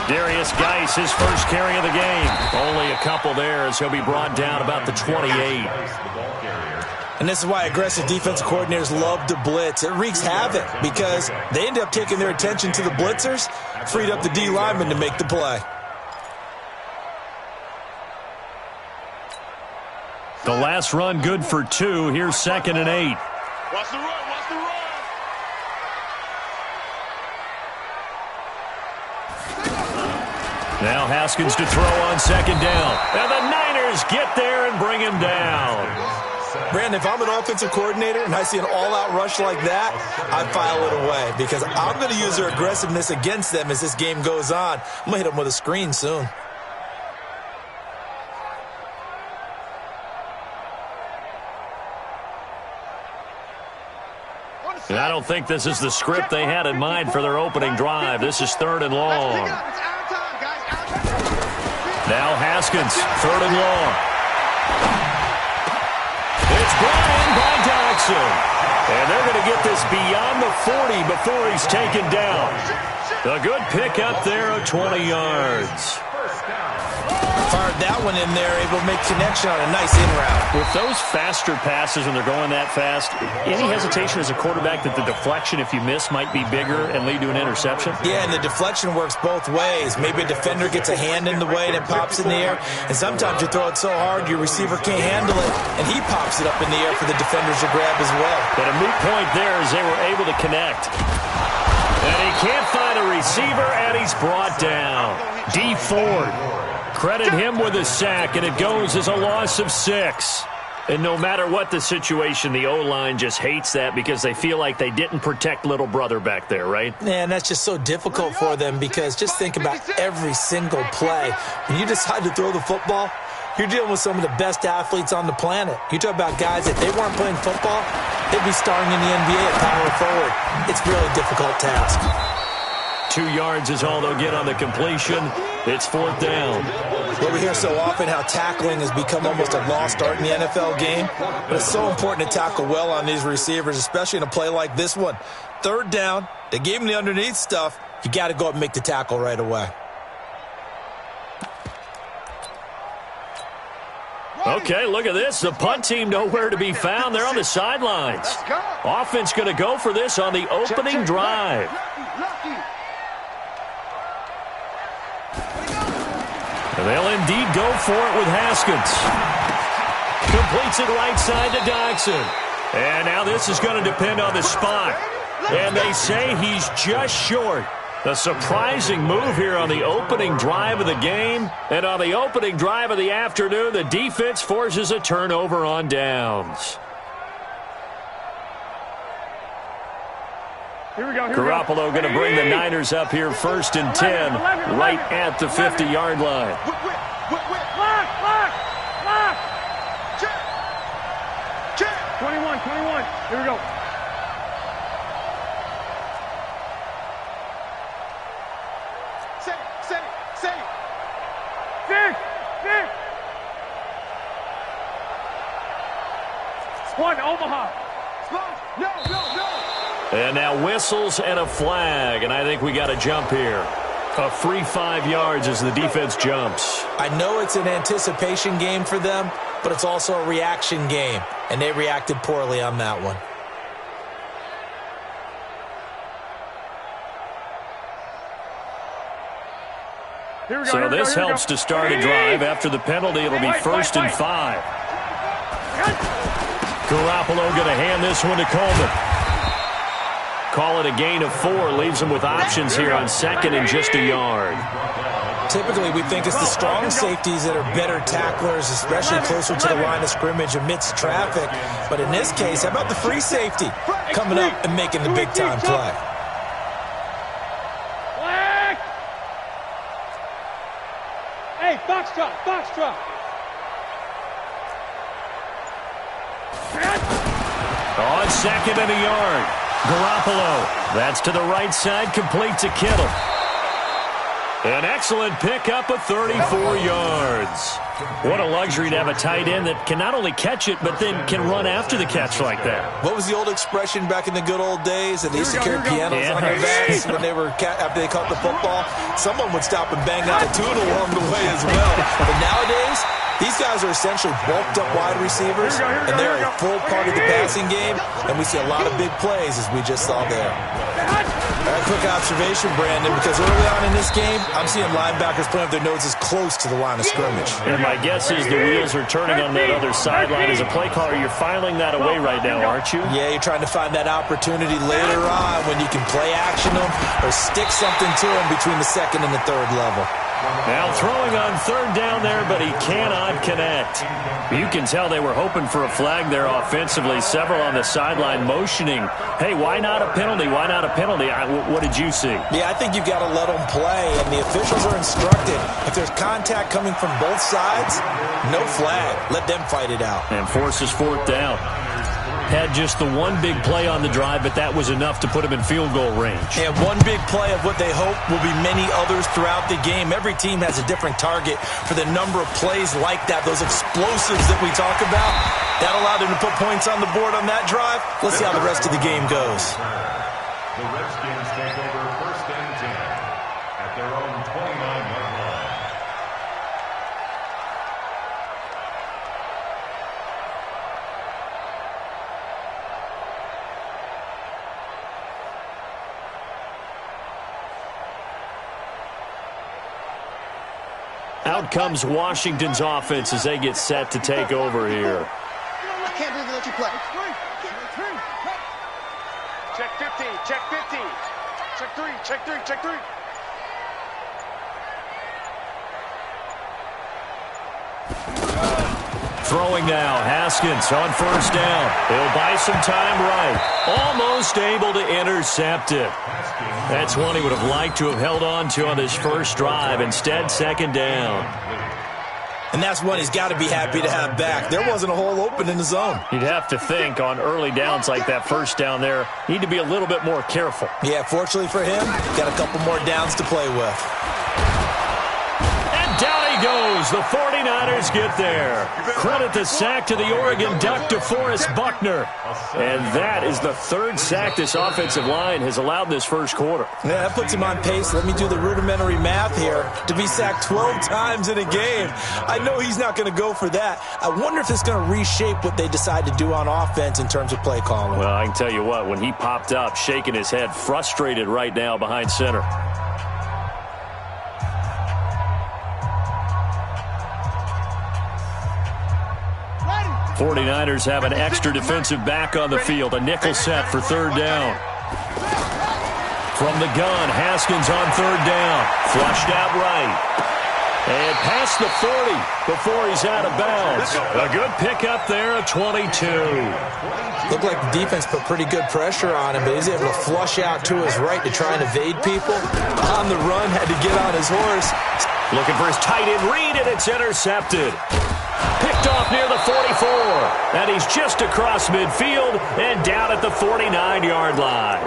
Darius Geis, his first carry of the game. Only a couple there as he'll be brought down about the 28. And this is why aggressive defensive coordinators love to blitz. It wreaks havoc because they end up taking their attention to the blitzers, freed up the D lineman to make the play. The last run good for 2. Here's 2nd and 8. Watch the run, watch the run. Now Haskins to throw on 2nd down. And the Niners get there and bring him down. Brandon, if I'm an offensive coordinator and I see an all-out rush like that, I file it away because I'm going to use their aggressiveness against them as this game goes on. I'm going to hit them with a screen soon. And I don't think this is the script they had in mind for their opening drive. This is 3rd and long. Now Haskins, 3rd and long. It's brought in by Dodson. And they're going to get this beyond the 40 before he's taken down. A good pick up there of 20 yards. Fired that one in there, able to make connection on a nice in route. With those faster passes when they're going that fast, any hesitation as a quarterback that the deflection, if you miss, might be bigger and lead to an interception? Yeah, and the deflection works both ways. Maybe a defender gets a hand in the way and it pops in the air, and sometimes you throw it so hard your receiver can't handle it, and he pops it up in the air for the defenders to grab as well. But a moot point there as they were able to connect. And he can't find a receiver, and he's brought down. D. Ford. Credit him with a sack, and it goes as a loss of 6. And no matter what the situation, the O-line just hates that because they feel like they didn't protect little brother back there, right? Yeah, and that's just so difficult for them because just think about every single play. When you decide to throw the football, you're dealing with some of the best athletes on the planet. You talk about guys, if they weren't playing football, they'd be starring in the NBA at power forward. It's a really difficult task. 2 yards is all they'll get on the completion. It's 4th down. Well, we hear so often how tackling has become almost a lost art in the NFL game. But it's so important to tackle well on these receivers, especially in a play like this one. 3rd down, they gave him the underneath stuff. You got to go up and make the tackle right away. Okay, look at this. The punt team nowhere to be found. They're on the sidelines. Offense going to go for this on the opening drive. They'll indeed go for it with Haskins. Completes it right side to Dodson. And now this is going to depend on the spot. And they say he's just short. A surprising move here on the opening drive of the game. And on the opening drive of the afternoon, the defense forces a turnover on downs. Garoppolo going to bring the Niners up here 1st and 10, right at the 50-yard line. Lock. 21. Here we go. Set it. Six. 1, Omaha. No. And now whistles and a flag, and I think we got a jump here. A free 5 yards as the defense jumps. I know it's an anticipation game for them, but it's also a reaction game, and they reacted poorly on that one. So this helps to start a drive. After the penalty, it'll be 1st and 5. Garoppolo going to hand this one to Coleman. Call it a gain of 4. Leaves them with options here on 2nd and just a yard. Typically, we think it's the strong safeties that are better tacklers, especially closer to the line of scrimmage amidst traffic. But in this case, how about the free safety coming up and making the big-time play? Hey, box drop. On 2nd and a yard. Garoppolo, that's to the right side, complete to Kittle. An excellent pickup of 34 yards. What a luxury to have a tight end that can not only catch it, but then can run after the catch like that. What was the old expression back in the good old days? That they used to carry pianos on their backs when they were after they caught the football. Someone would stop and bang out a tune along the way as well. But nowadays, these guys are essentially bulked up wide receivers, and they're a full part of the passing game, and we see a lot of big plays as we just saw there. A quick observation, Brandon, because early on in this game, I'm seeing linebackers playing with their noses close to the line of scrimmage. And my guess is the wheels are turning on that other sideline. As a play caller, you're filing that away right now, aren't you? Yeah, you're trying to find that opportunity later on when you can play action them or stick something to them between the second and the third level. Now throwing on third down there, but he cannot connect. You can tell they were hoping for a flag there offensively. Several on the sideline motioning, hey, why not a penalty? Why not a penalty? What did you see? Yeah, I think you've got to let them play, and the officials are instructed. If there's contact coming from both sides, no flag. Let them fight it out. And forces fourth down. Had just the one big play on the drive, but that was enough to put him in field goal range. And one big play of what they hope will be many others throughout the game. Every team has a different target for the number of plays like that, those explosives that we talk about. That allowed them to put points on the board on that drive. Let's see how the rest of the game goes. The Redskins take over first and 10 at their own 29-yard line. Out comes Washington's offense as they get set to take over here. I can't believe they let you play. Check 50, check 50. Check 3, check 3, check 3. Throwing now, Haskins on first down. He'll buy some time right. Almost able to intercept it. That's one he would have liked to have held on to on his first drive. Instead, second down. And that's one he's got to be happy to have back. There wasn't a hole open in the zone. You'd have to think on early downs like that first down there, need to be a little bit more careful. Yeah, fortunately for him, got a couple more downs to play with. Down he goes. The 49ers get there. Credit the sack to the Oregon Duck, DeForest Buckner. And that is the third sack this offensive line has allowed this first quarter. Yeah, that puts him on pace. Let me do the rudimentary math here. To be sacked 12 times in a game, I know he's not going to go for that. I wonder if it's going to reshape what they decide to do on offense in terms of play calling. Well, I can tell you what, when he popped up, shaking his head, frustrated right now behind center. 49ers have an extra defensive back on the field. A nickel set for third down. From the gun, Haskins on third down. Flushed out right. And past the 40 before he's out of bounds. A good pickup there at 22. Looked like the defense put pretty good pressure on him, but he's able to flush out to his right to try and evade people. On the run, had to get on his horse. Looking for his tight end read, and it's intercepted. Picked off near the 44, and he's just across midfield and down at the 49-yard line.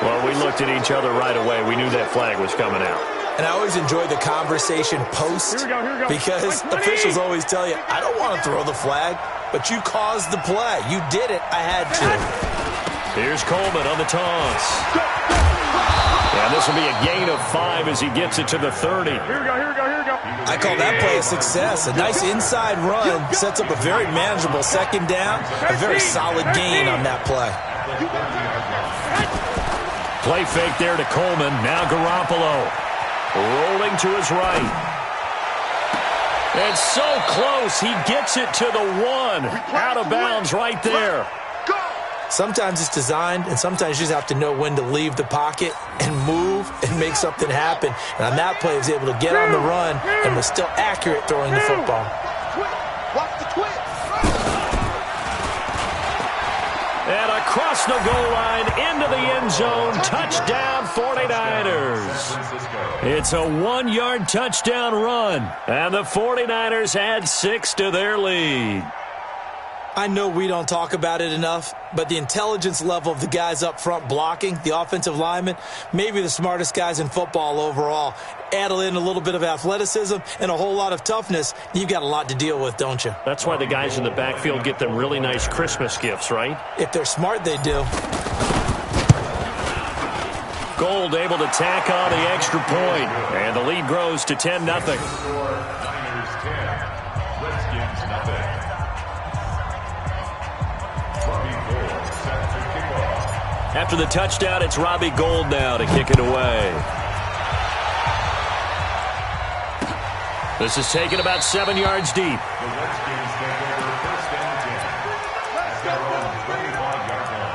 Well, we looked at each other right away. We knew that flag was coming out. And I always enjoy the conversation post because officials always tell you, I don't want to throw the flag, but you caused the play. You did it. I had to. Here's Coleman on the toss. And this will be a gain of 5 as he gets it to the 30. Here we go. I call that play a success. A nice inside run sets up a very manageable second down. A very solid gain on that play. Play fake there to Coleman. Now Garoppolo rolling to his right. And so close. He gets it to the 1. Out of bounds right there. Sometimes it's designed, and sometimes you just have to know when to leave the pocket and move and make something happen. And on that play, he was able to get on the run and was still accurate throwing the football. Watch the twist. And across the goal line, into the end zone, touchdown 49ers. It's a 1-yard touchdown run, and the 49ers add 6 to their lead. I know we don't talk about it enough, but the intelligence level of the guys up front blocking, the offensive linemen, maybe the smartest guys in football overall. Add in a little bit of athleticism and a whole lot of toughness, you've got a lot to deal with, don't you? That's why the guys in the backfield get them really nice Christmas gifts, right? If they're smart, they do. Gold able to tack on the extra point, and the lead grows to 10-0. Niners 10, Redskins nothing. Robbie Gould set to kick off. After the touchdown, it's Robbie Gould now to kick it away. This is taken about 7 yards deep. The Redskins take over first and 10 at their own 25-yard line.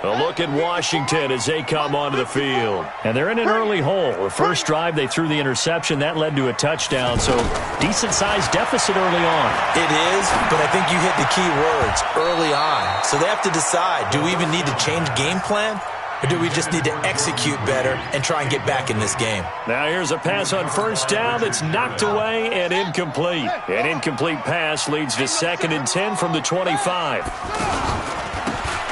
A look at Washington as they come onto the field. And they're in an early hole. The first drive, they threw the interception. That led to a touchdown, so decent-sized deficit early on. It is, but I think you hit the key words, early on. So they have to decide, do we even need to change game plan? Or do we just need to execute better and try and get back in this game? Now here's a pass on first down that's knocked away and incomplete. An incomplete pass leads to 2nd and 10 from the 25.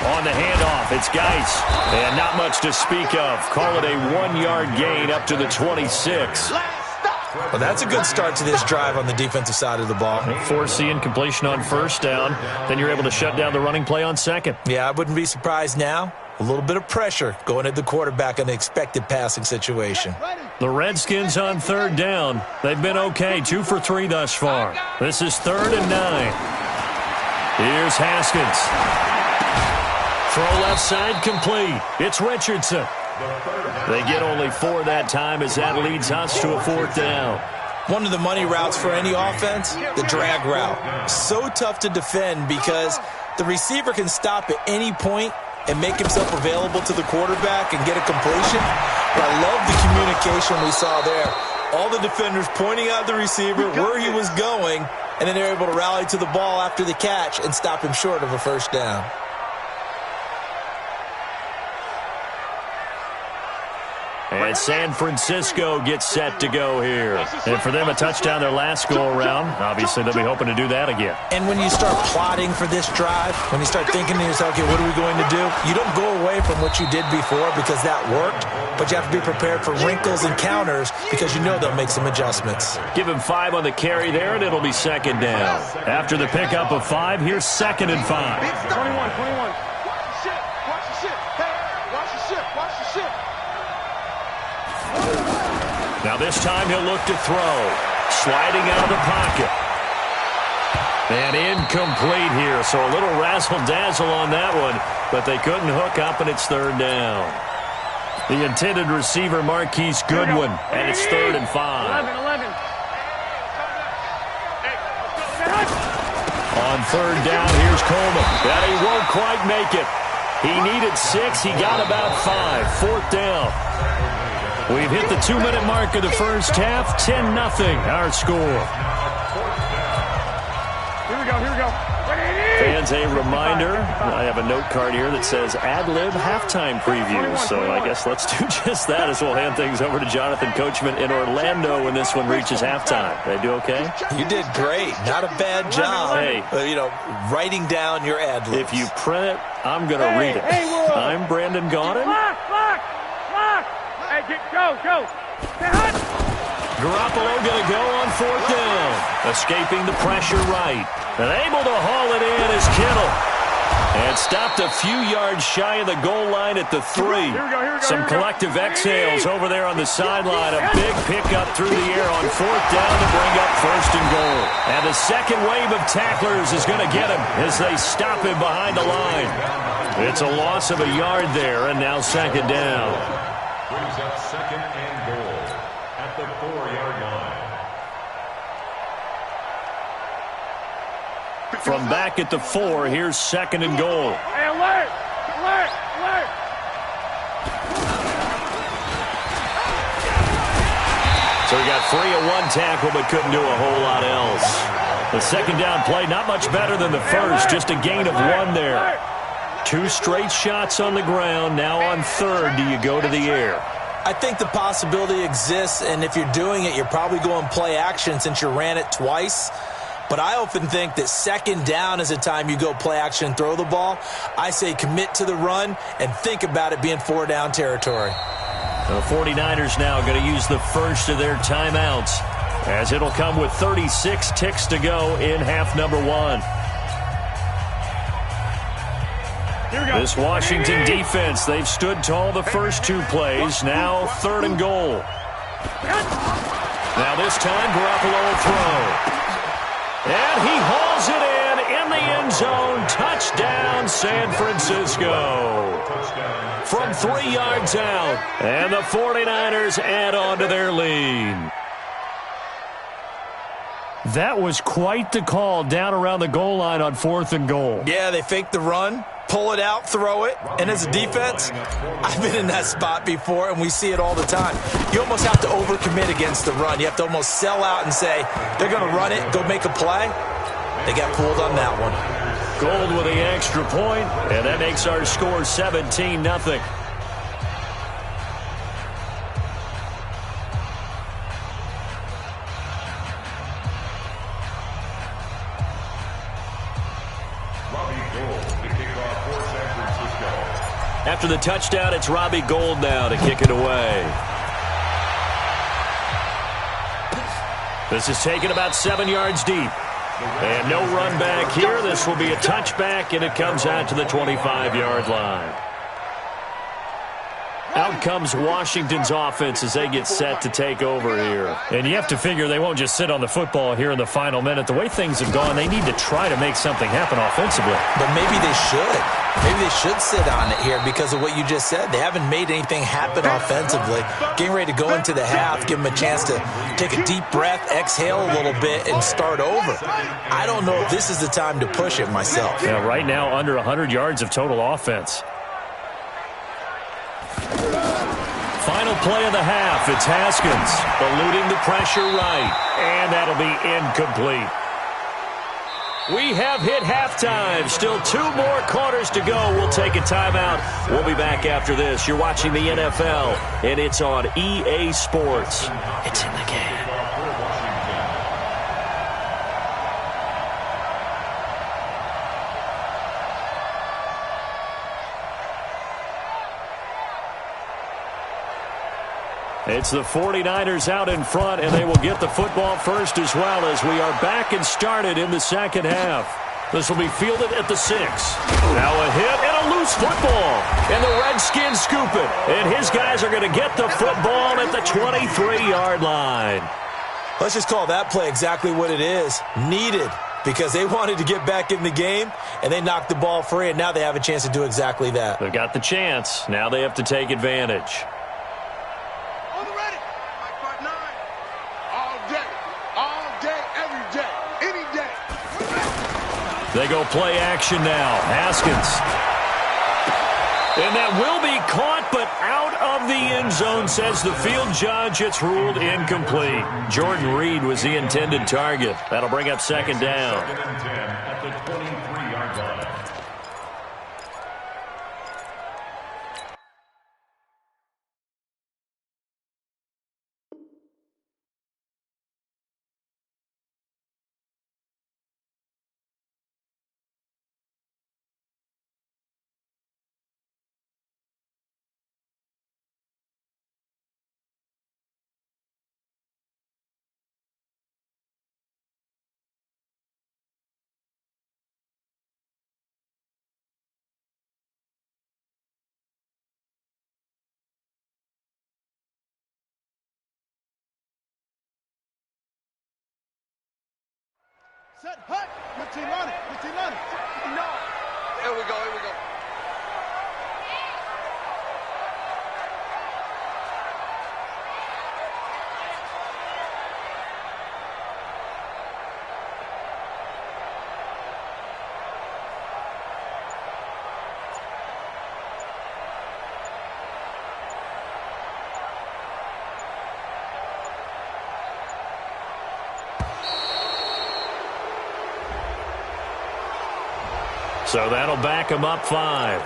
On the handoff, it's Geis. And not much to speak of. Call it a 1-yard gain up to the 26. Well, that's a good start to this drive on the defensive side of the ball. Force the incompletion on first down. Then you're able to shut down the running play on second. Yeah, I wouldn't be surprised now. A little bit of pressure going at the quarterback in the expected passing situation. The Redskins on third down. They've been okay, 2 for 3 thus far. This is 3rd and 9. Here's Haskins. Throw left side complete. It's Richardson. They get only 4 that time as that leads us to a 4th down. One of the money routes for any offense, the drag route. So tough to defend because the receiver can stop at any point and make himself available to the quarterback and get a completion. But I love the communication we saw there. All the defenders pointing out the receiver, where he was going, and then they're able to rally to the ball after the catch and stop him short of a first down. And San Francisco gets set to go here. And for them, a touchdown their last go-around. Obviously, they'll be hoping to do that again. And when you start plotting for this drive, when you start thinking to yourself, okay, what are we going to do? You don't go away from what you did before because that worked, but you have to be prepared for wrinkles and counters because you know they'll make some adjustments. Give him 5 on the carry there, and it'll be 2nd down. After the pickup of 5, here's 2nd and 5. 21. Watch the shit. Hey, watch the shit. Now this time he'll look to throw. Sliding out of the pocket. And incomplete here, so a little razzle-dazzle on that one, but they couldn't hook up, and it's 3rd down. The intended receiver, Marquise Goodwin, and it's 3rd and 5. 11. On 3rd down, here's Coleman. And he won't quite make it. He needed 6. He got about 5. 4th down. We've hit the 2-minute mark of the first half. 10-0 our score. Here we go. Fans, a reminder, I have a note card here that says ad-lib halftime previews. So I guess let's do just that as we'll hand things over to Jonathan Coachman in Orlando when this one reaches halftime. Did I do okay? You did great. Not a bad job. Hey. Writing down your ad-libs. If you print it, I'm going to read it. I'm Brandon Gaudin. Block. Hey, go. Garoppolo going to go on 4th down. Escaping the pressure right. And able to haul it in is Kittle. And stopped a few yards shy of the goal line at the 3. Some collective exhales over there on the sideline. A big pickup through the air on 4th down to bring up 1st and goal. And the second wave of tacklers is going to get him as they stop him behind the line. It's a loss of a yard there, and now 2nd down. Brings up 2nd and goal at the 4-yard line. From back at the 4, here's 2nd and goal. Hey, alert. So he got free of 1 tackle but couldn't do a whole lot else. The 2nd down play, not much better than the first, just a gain of 1 there. 2 straight shots on the ground. Now on 3rd, do you go to the air? I think the possibility exists, and if you're doing it, you're probably going play action since you ran it twice. But I often think that second down is a time you go play action and throw the ball. I say commit to the run and think about it being 4-down territory. The 49ers now going to use the first of their timeouts, as it'll come with 36 ticks to go in half number 1. This Washington defense, they've stood tall the first 2 plays. Now 3rd and goal. Now this time, Garoppolo will throw. And he hauls it in the end zone. Touchdown, San Francisco. From 3 yards out. And the 49ers add on to their lead. That was quite the call down around the goal line on 4th and goal. Yeah, they fake the run, pull it out, throw it. And as a defense, I've been in that spot before, and we see it all the time. You almost have to overcommit against the run. You have to almost sell out and say, they're going to run it, go make a play. They got fooled on that one. Gold with the extra point, and that makes our score 17-0. After the touchdown, it's Robbie Gould now to kick it away. This is taken about 7 yards deep. And no run back here. This will be a touchback, and it comes out to the 25-yard line. Out comes Washington's offense as they get set to take over here. And you have to figure they won't just sit on the football here in the final minute. The way things have gone, they need to try to make something happen offensively. But maybe they should. Maybe they should sit on it here because of what you just said. They haven't made anything happen offensively. Getting ready to go into the half, give them a chance to take a deep breath, exhale a little bit, and start over. I don't know if this is the time to push it myself. Yeah, right now, under 100 yards of total offense. Final play of the half. It's Haskins eluding the pressure right. And that'll be incomplete. We have hit halftime. Still 2 more quarters to go. We'll take a timeout. We'll be back after this. You're watching the NFL, and it's on EA Sports. It's in the game. It's the 49ers out in front, and they will get the football first as well as we are back and started in the second half. This will be fielded at the 6. Now a hit and a loose football. And the Redskins scoop it. And his guys are going to get the football at the 23-yard line. Let's just call that play exactly what it is. Needed. Because they wanted to get back in the game, and they knocked the ball free, and now they have a chance to do exactly that. They've got the chance. Now they have to take advantage. They go play action now. Haskins. And that will be caught, but out of the end zone, says the field judge. It's ruled incomplete. Jordan Reed was the intended target. That'll bring up second down. 2nd and 10 at the 23-yard line. Set, hut. 15 on it. 15 on it. No. Here we go. Here we go. So that'll back him up 5.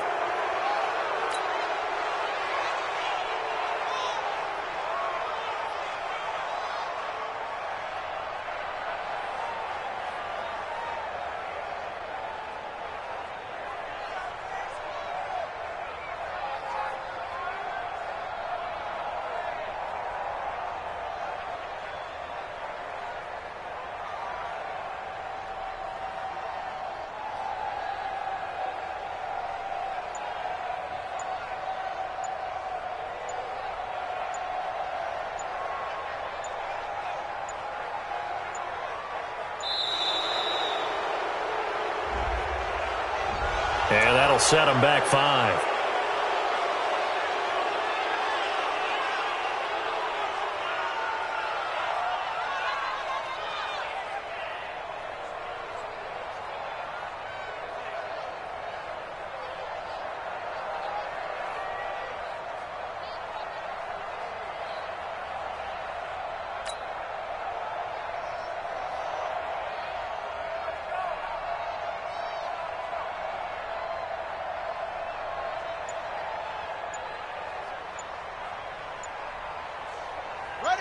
And that'll set him back 5.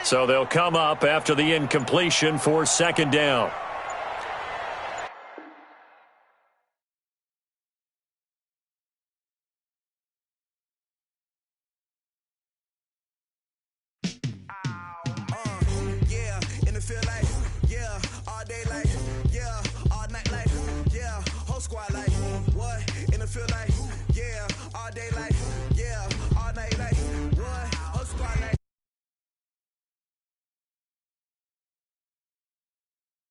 So they'll come up after the incompletion for 2nd down. Yeah, in the field